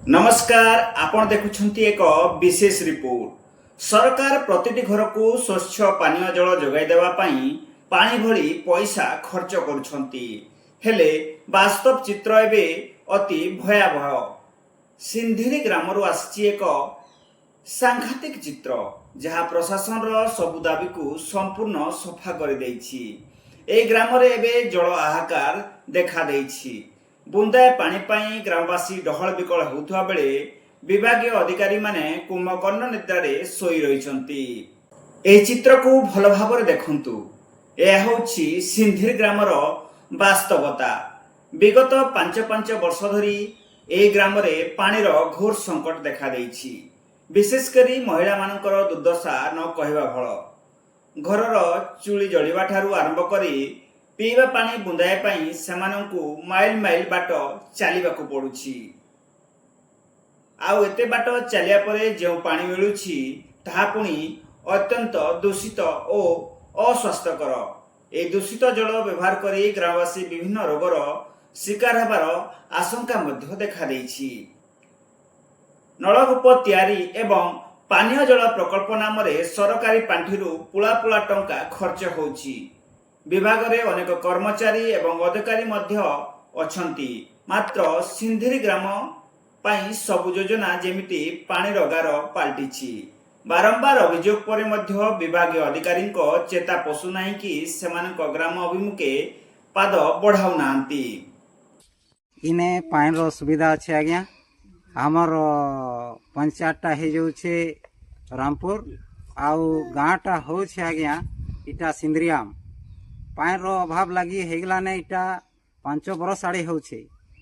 नमस्कार आपण देखुछंती एक विशेष रिपोर्ट। सरकार प्रतिटी घर को स्वच्छ पानीय जल जोगाई देवा पाई पानी भली पैसा खर्च करुछंती, हेले वास्तव चित्र एबे अति भयावह। सिंधिरी ग्रामरू आसी एक सांघातिक चित्र जहाँ प्रशासन सबु दाबी को संपूर्ण सफा कर देछि। ए ग्राम रे एबे जल हाहाकार देखा देछि। बुंदाए पानी पाई ग्रामवासी डहल विकल होउथुआ बेले विभागीय अधिकारी माने कुंभकर्ण निद्रारे सोई रहिछंती। ए चित्र को भल भाବରେ देखंतु। यह होछि सिंधिर ग्रामर वास्तवता। विगत 5 वर्ष धरी ए ग्राम रे पानीर घोर संकट देखा देछि। विशेषकरी महिला मानकर दुर्दशा न कहवा भल। घरर चूली जलिबा ठारू आरंभ करी पीवा पानी बुंदाए पाई सेमानंकु माइल माइल बाट चलिबाकू पड़ुछि। आउ एते बाट चलिया परे जो पानी मिलुछि ताहा पुणी अत्यंत दूषित ओ अस्वास्थ्यकर। ए दूषित जल व्यवहार करी ग्रामवासी विभिन्न रोगर शिकार हेबार आशंका मध्य देखा देछि। नलकूप तैयारी एवं पानीय जल प्रकल्प नाम रे सरकारी पांठिरू पुला पुला टंका खर्च होछि। विभाग रे अनेक कर्मचारी एवं अधिकारी मध्य अछंती, मात्र सिंधिरी ग्राम पाई सब योजना जेमिति पानी रगार पाल्टिछि। बारंबार अभियोग पर मध्य विभागीय अधिकारी चेता पशु नाही कि सेमानक ग्राम अभिमुखे पाद बढ़ाउ नांती। इने पानी रो सुविधा अच्छे आज्ञा। हमर पंचायतटा हे जाउछे रामपुर आउ गाँटा होछे आज्ञा इटा सिंद्रियाम। पानी रो अभाव लगी हेगला ने इटा 5 बरस आड़े होछे।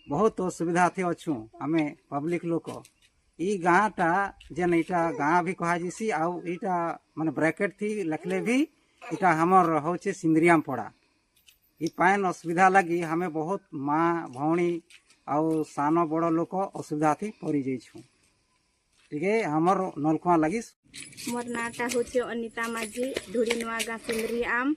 बहुत असुविधा थी अच्छु आमे पब्लिक लोक। ई गाँटा जेन इटा गाँ भी कहा जिसी आउ इटा माने ब्रैकेट थी लखले भी इटा हमर होछे सिंद्रियाम पड़ा। ई पानी असुविधा लगी हमें बहुत माँ भौणी आउ सान बड़ लोक असुविधा थी पड़ी जाइछु। ठीक है, हमर नलकुआ लगी। मोर नाटा होछे अनिता माझी, ढुड़ी नुआ गाँ सिंदरी आम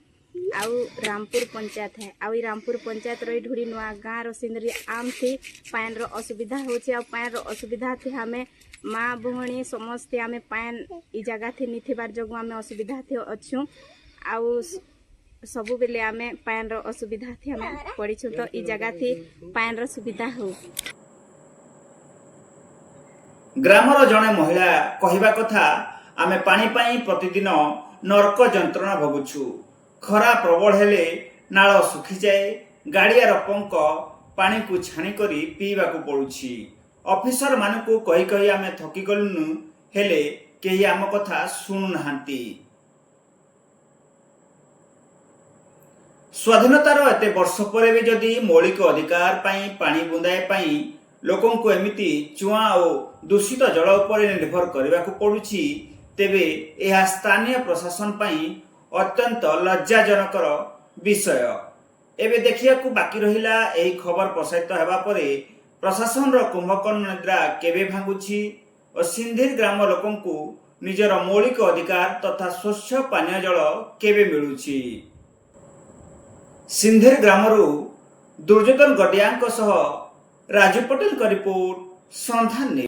आउ रामपुर पंचायत है। आउ रामपुर पंचायत रही ढुड़ी नुआ गाँ रो सिंदरी आम थी पान रो असुविधा होछे। आउ पान रो असुविधा थी हमें माँ भौणी समस्ते हमें पान ई जगह थी निथिबार जगु हमें असुविधा थी अच्छु। आउ सबु बेले हमें पान रो असुविधा थी हमें पड़ीछु, तो ई जगह थी पान रो सुविधा हो। ग्रामर जने महिला कहिबा कथा आमे पानी पाई प्रतिदिन नरक जंत्रणा भोगुछु। खरा प्रबल हेले नाଳ सुखी जाए, गाड़ियार पंक पानी को छाणी करी पीवा को पड़ुछि। ऑफिसर मानकु कही कही आमे थकी गलुनु, हेले केही आम कथा सुनु नाहांती। स्वाधीनतार एते वर्ष पर भी जदि मौलिक अधिकार पाई पानी बुंदाए पाई लोकों को एमिति चुआ और दूषित जल उपर निर्भर करने को पड़ुछि, तेबे यह स्थानीय प्रशासन पाई अत्यंत लज्जाजनकर विषय। एबे देखिया को बाकी रहिला एही खबर प्रसारित हेबा परे प्रशासन रो कुंभकर्ण निद्रा केबे भांगुछि और सिंधिर ग्राम लोकों को निजर मौलिक अधिकार तथा स्वच्छ पानीय जल केबे मिलुछि। सिंधिर ग्रामरू दुर्योधन गडियांक सह राजू पटेल का रिपोर्ट संधान।